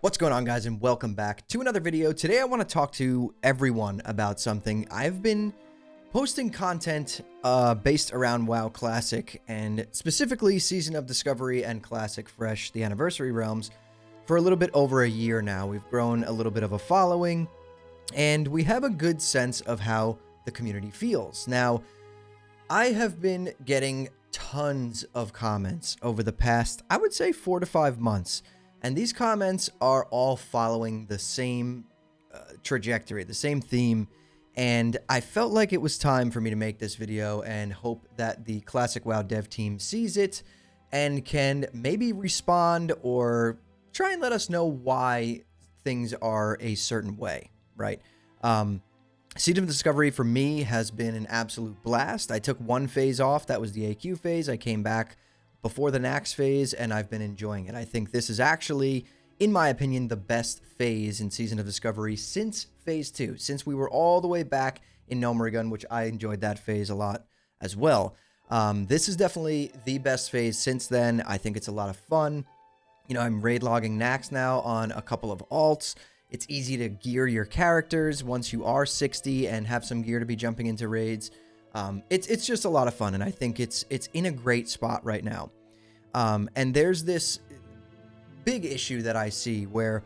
What's going on, guys, and welcome back to another video. Today I want to talk to everyone about something. I've been posting content based around WoW Classic and specifically Season of Discovery and Classic Fresh, the Anniversary Realms, for a little bit over a year now. We've grown a little bit of a following and we have a good sense of how the community feels. Now, I have been getting tons of comments over the past, I would say, 4 to 5 months. And these comments are all following the same trajectory, the same theme. And I felt like it was time for me to make this video and hope that the Classic WoW dev team sees it and can maybe respond or try and let us know why things are a certain way, right? Season of Discovery for me has been an absolute blast. I took one phase off. That was the AQ phase. I came back before the Nax phase, and I've been enjoying it. I think this is actually, in my opinion, the best phase in Season of Discovery since Phase 2, since we were all the way back in Gnomeregan, which I enjoyed that phase a lot as well. This is definitely the best phase since then. I think it's a lot of fun. You know, I'm raid logging Nax now on a couple of alts. It's easy to gear your characters once you are 60 and have some gear to be jumping into raids. It's just a lot of fun, and I think it's in a great spot right now. And there's this big issue that I see where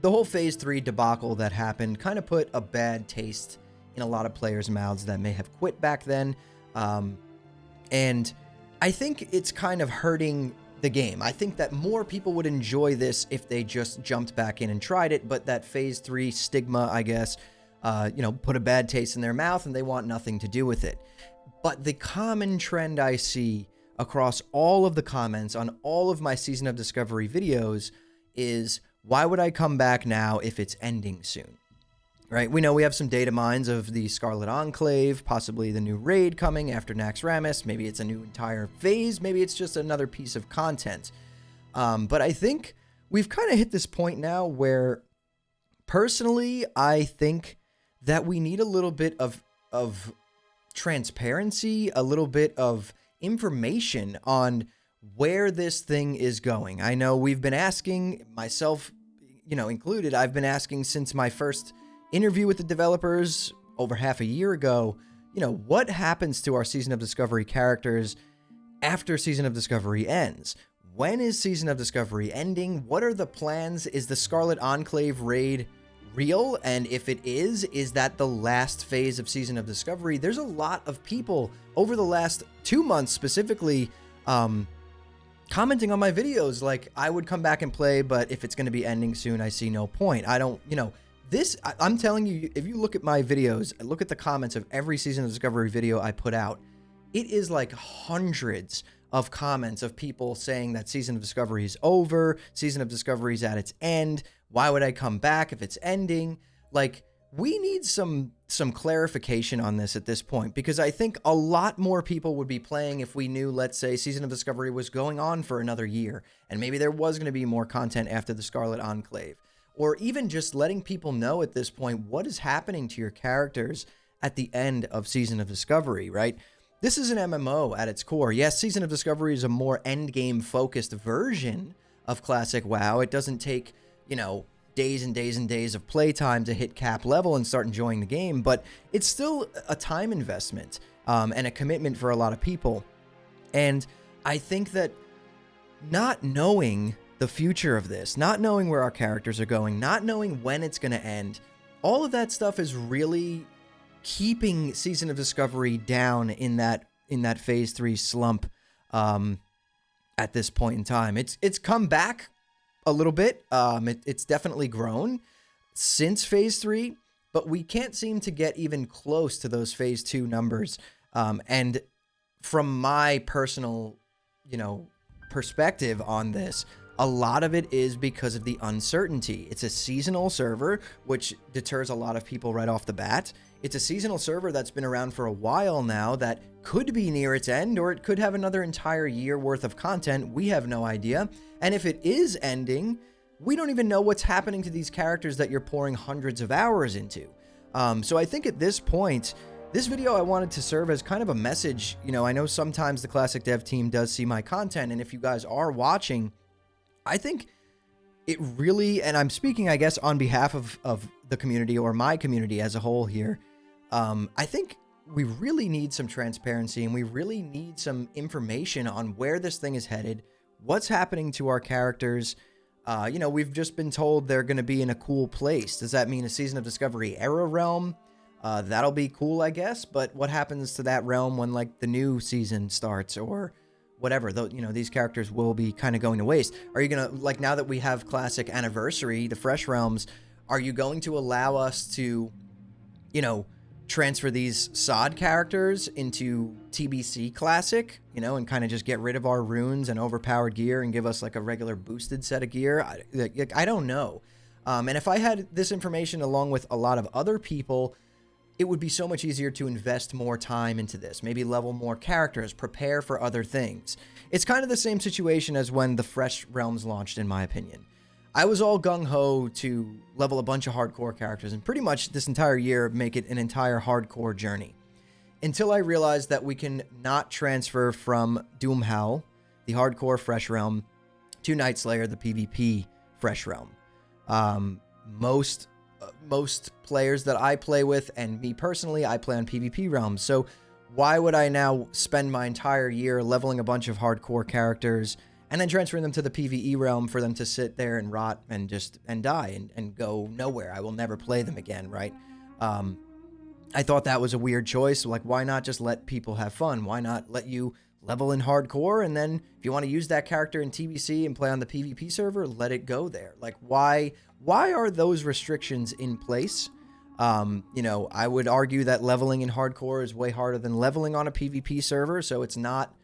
the whole Phase 3 debacle that happened kind of put a bad taste in a lot of players' mouths that may have quit back then. And I think it's kind of hurting the game. I think that more people would enjoy this if they just jumped back in and tried it, but that Phase 3 stigma, I guess, put a bad taste in their mouth and they want nothing to do with it. But the common trend I see across all of the comments on all of my Season of Discovery videos is, why would I come back now if it's ending soon? Right? We know we have some data mines of the Scarlet Enclave, possibly the new raid coming after Naxxramas. Maybe it's a new entire phase. Maybe it's just another piece of content. But I think we've kind of hit this point now where, personally, I think that we need a little bit of transparency, a little bit of information on where this thing is going. I know we've been asking, myself, included, I've been asking since my first interview with the developers over half a year ago, what happens to our Season of Discovery characters after Season of Discovery ends? When is Season of Discovery ending? What are the plans? Is the Scarlet Enclave raid real? And if it is that the last phase of Season of Discovery? There's a lot of people over the last 2 months specifically commenting on my videos like, I would come back and play, but if it's going to be ending soon, I see no point. I don't, I'm telling you, if you look at my videos, look at the comments of every Season of Discovery video I put out, it is like hundreds of comments of people saying that Season of Discovery is over, Season of Discovery is at its end, why would I come back if it's ending? Like, we need some clarification on this at this point, because I think a lot more people would be playing if we knew, let's say, Season of Discovery was going on for another year, and maybe there was going to be more content after the Scarlet Enclave. Or even just letting people know at this point what is happening to your characters at the end of Season of Discovery, right? This is an MMO at its core. Yes, Season of Discovery is a more endgame focused version of Classic WoW. It doesn't take, days and days and days of playtime to hit cap level and start enjoying the game, but it's still a time investment and a commitment for a lot of people. And I think that not knowing the future of this, not knowing where our characters are going, not knowing when it's going to end, all of that stuff is really keeping Season of Discovery down in that Phase 3 slump at this point in time. It's come back a little bit. It's definitely grown since Phase 3, but we can't seem to get even close to those Phase 2 numbers. And from my personal, perspective on this, a lot of it is because of the uncertainty. It's a seasonal server, which deters a lot of people right off the bat. It's a seasonal server that's been around for a while now that could be near its end, or it could have another entire year worth of content. We have no idea. And if it is ending, we don't even know what's happening to these characters that you're pouring hundreds of hours into. So I think at this point, this video I wanted to serve as kind of a message. I know sometimes the Classic Dev team does see my content, and if you guys are watching, I think it really, and I'm speaking, I guess, on behalf of the community or my community as a whole here. I think we really need some transparency, and we really need some information on where this thing is headed, what's happening to our characters. You know, we've just been told they're going to be in a cool place. Does that mean a Season of Discovery era realm? That'll be cool, I guess. But what happens to that realm when, like, the new season starts or whatever? Though, you know, these characters will be kind of going to waste. Are you going to, like, now that we have Classic Anniversary, the Fresh Realms, are you going to allow us to, you know, transfer these SOD characters into TBC Classic, you know, and kind of just get rid of our runes and overpowered gear and give us like a regular boosted set of gear? I don't know. And if I had this information along with a lot of other people, it would be so much easier to invest more time into this, maybe level more characters, prepare for other things. It's kind of the same situation as when the Fresh Realms launched, in my opinion. I was all gung-ho to level a bunch of hardcore characters and pretty much this entire year make it an entire hardcore journey. Until I realized that we can not transfer from Doomhowl, the hardcore Fresh Realm, to Nightslayer, the PvP Fresh Realm. Most players that I play with, and me personally, I play on PvP realms. So why would I now spend my entire year leveling a bunch of hardcore characters and then transferring them to the PvE realm for them to sit there and rot and die and go nowhere? I will never play them again, right? I thought that was a weird choice. Like, why not just let people have fun? Why not let you level in hardcore, and then if you want to use that character in TBC and play on the PvP server, let it go there? Like, why are those restrictions in place? You know, I would argue that leveling in hardcore is way harder than leveling on a PvP server, so it's not,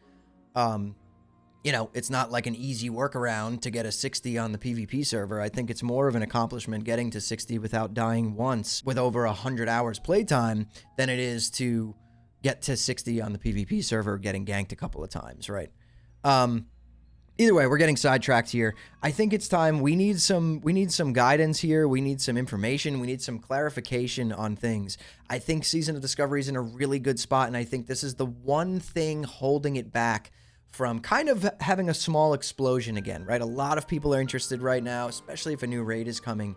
you know, it's not like an easy workaround to get a 60 on the PvP server. I think it's more of an accomplishment getting to 60 without dying once with over 100 hours playtime than it is to get to 60 on the PvP server getting ganked a couple of times, right? Either way, we're getting sidetracked here. I think it's time. We need some guidance here. We need some information. We need some clarification on things. I think Season of Discovery is in a really good spot, and I think this is the one thing holding it back from kind of having a small explosion again, right? A lot of people are interested right now, especially if a new raid is coming.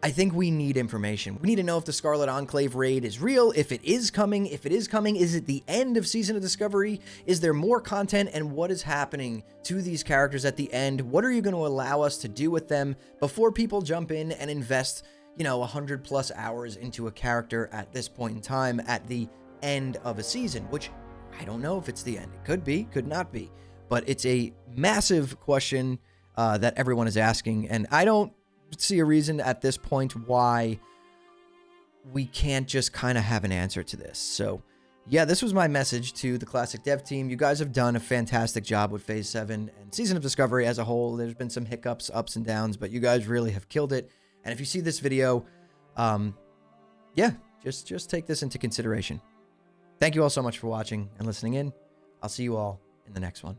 I think we need information. We need to know if the Scarlet Enclave raid is real, if it is coming. If it is coming, is it the end of Season of Discovery? Is there more content? And what is happening to these characters at the end? What are you going to allow us to do with them before people jump in and invest, you know, 100+ hours into a character at this point in time at the end of a season, which I don't know if it's the end. It could be, could not be. But it's a massive question that everyone is asking, and I don't see a reason at this point why we can't just kind of have an answer to this. So yeah, this was my message to the Classic Dev team. You guys have done a fantastic job with Phase 7 and Season of Discovery as a whole. There's been some hiccups, ups and downs, but you guys really have killed it. And if you see this video, yeah, just take this into consideration. Thank you all so much for watching and listening in. I'll see you all in the next one.